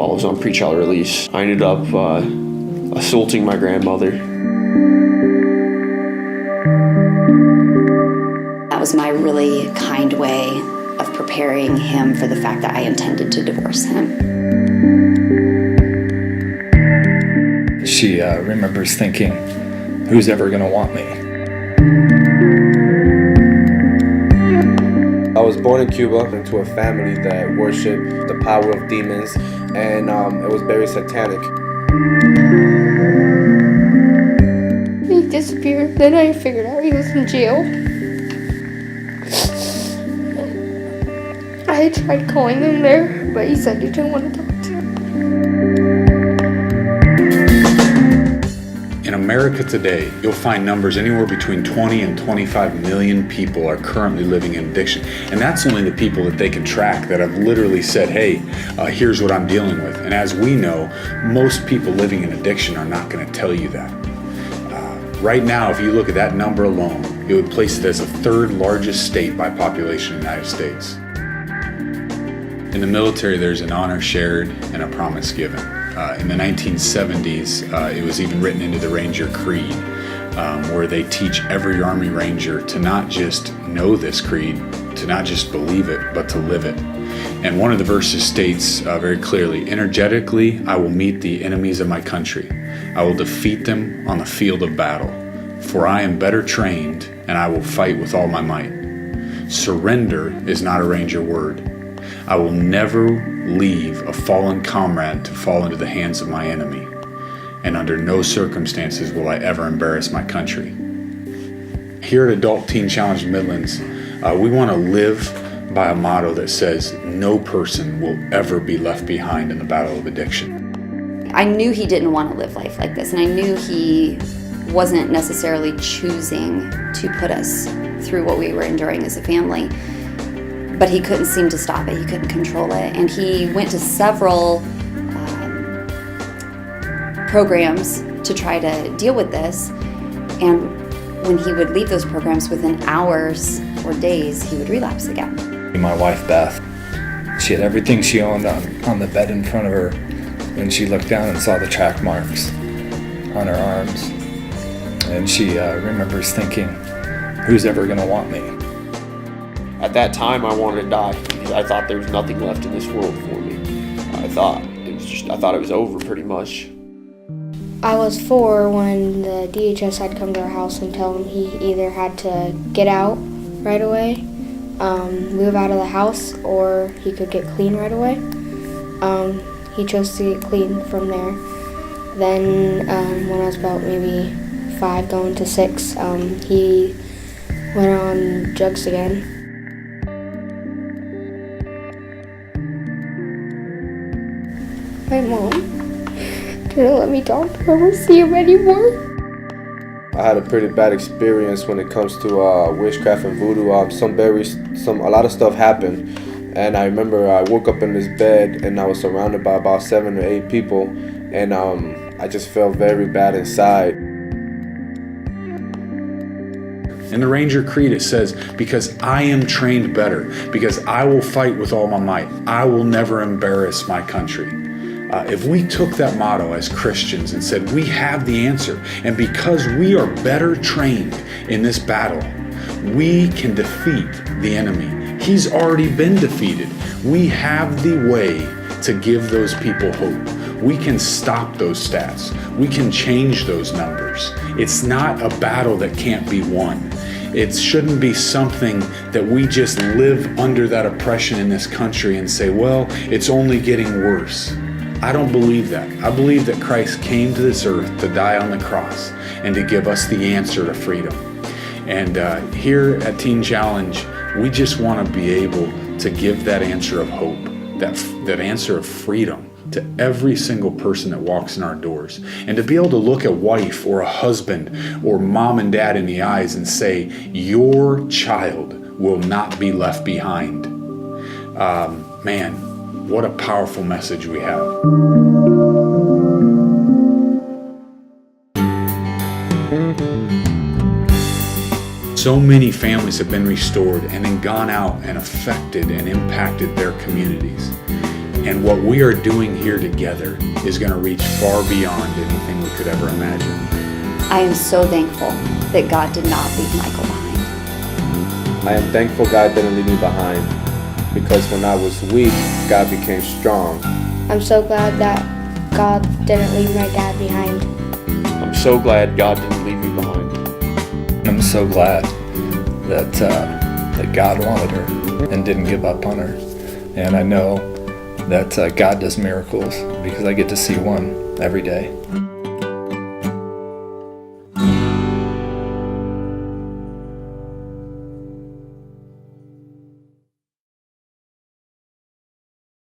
while I was on pretrial release. I ended up assaulting my grandmother. That was my really kind way of preparing him for the fact that I intended to divorce him. She remembers thinking, who's ever going to want me? I was born in Cuba into a family that worshiped the power of demons, and it was very satanic. He disappeared. Then I figured out he was in jail. I tried calling him there, but he said he didn't want to talk to him. In America today, you'll find numbers anywhere between 20 and 25 million people are currently living in addiction. And that's only the people that they can track that have literally said, hey, here's what I'm dealing with. And as we know, most people living in addiction are not going to tell you that. Right now, if you look at that number alone, it would place it as the third largest state by population in the United States. In the military, there's an honor shared and a promise given. In the 1970s, it was even written into the Ranger Creed, where they teach every Army Ranger to not just know this creed, to not just believe it, but to live it. And one of the verses states very clearly, energetically, I will meet the enemies of my country. I will defeat them on the field of battle, for I am better trained, and I will fight with all my might. Surrender is not a Ranger word. I will never leave a fallen comrade to fall into the hands of my enemy, and under no circumstances will I ever embarrass my country. Here at Adult Teen Challenge Midlands, we want to live by a motto that says no person will ever be left behind in the battle of addiction. I knew he didn't want to live life like this, and I knew he wasn't necessarily choosing to put us through what we were enduring as a family. But he couldn't seem to stop it. He couldn't control it. And he went to several programs to try to deal with this. And when he would leave those programs, within hours or days, he would relapse again. My wife, Beth, she had everything she owned on the bed in front of her, and she looked down and saw the track marks on her arms. And she remembers thinking, who's ever going to want me? At that time, I wanted to die because I thought there was nothing left in this world for me. I thought it was over pretty much. I was 4 when the DHS had come to our house and tell him he either had to get out right away, move out of the house, or he could get clean right away. He chose to get clean from there. Then when I was about maybe 5 going to 6, he went on drugs again. My mom didn't let me talk to him or see him anymore. I had a pretty bad experience when it comes to witchcraft and voodoo. A lot of stuff happened, and I remember I woke up in this bed and I was surrounded by about 7 or 8 people, and I just felt very bad inside. In the Ranger Creed, it says, because I am trained better, because I will fight with all my might, I will never embarrass my country. If we took that motto as Christians and said, we have the answer, and because we are better trained in this battle, we can defeat the enemy. He's already been defeated. We have the way to give those people hope. We can stop those stats. We can change those numbers. It's not a battle that can't be won. It shouldn't be something that we just live under that oppression in this country and say, well, it's only getting worse. I don't believe that. I believe that Christ came to this earth to die on the cross and to give us the answer to freedom. And here at Teen Challenge, we just want to be able to give that answer of hope, that answer of freedom to every single person that walks in our doors. And to be able to look a wife or a husband or mom and dad in the eyes and say, your child will not be left behind. Man, what a powerful message we have. So many families have been restored and then gone out and affected and impacted their communities. And what we are doing here together is going to reach far beyond anything we could ever imagine. I am so thankful that God did not leave Michael behind. I am thankful God didn't leave me behind, because when I was weak, God became strong. I'm so glad that God didn't leave my dad behind. I'm so glad God didn't leave me behind. I'm so glad that that God wanted her and didn't give up on her. And I know that God does miracles because I get to see one every day.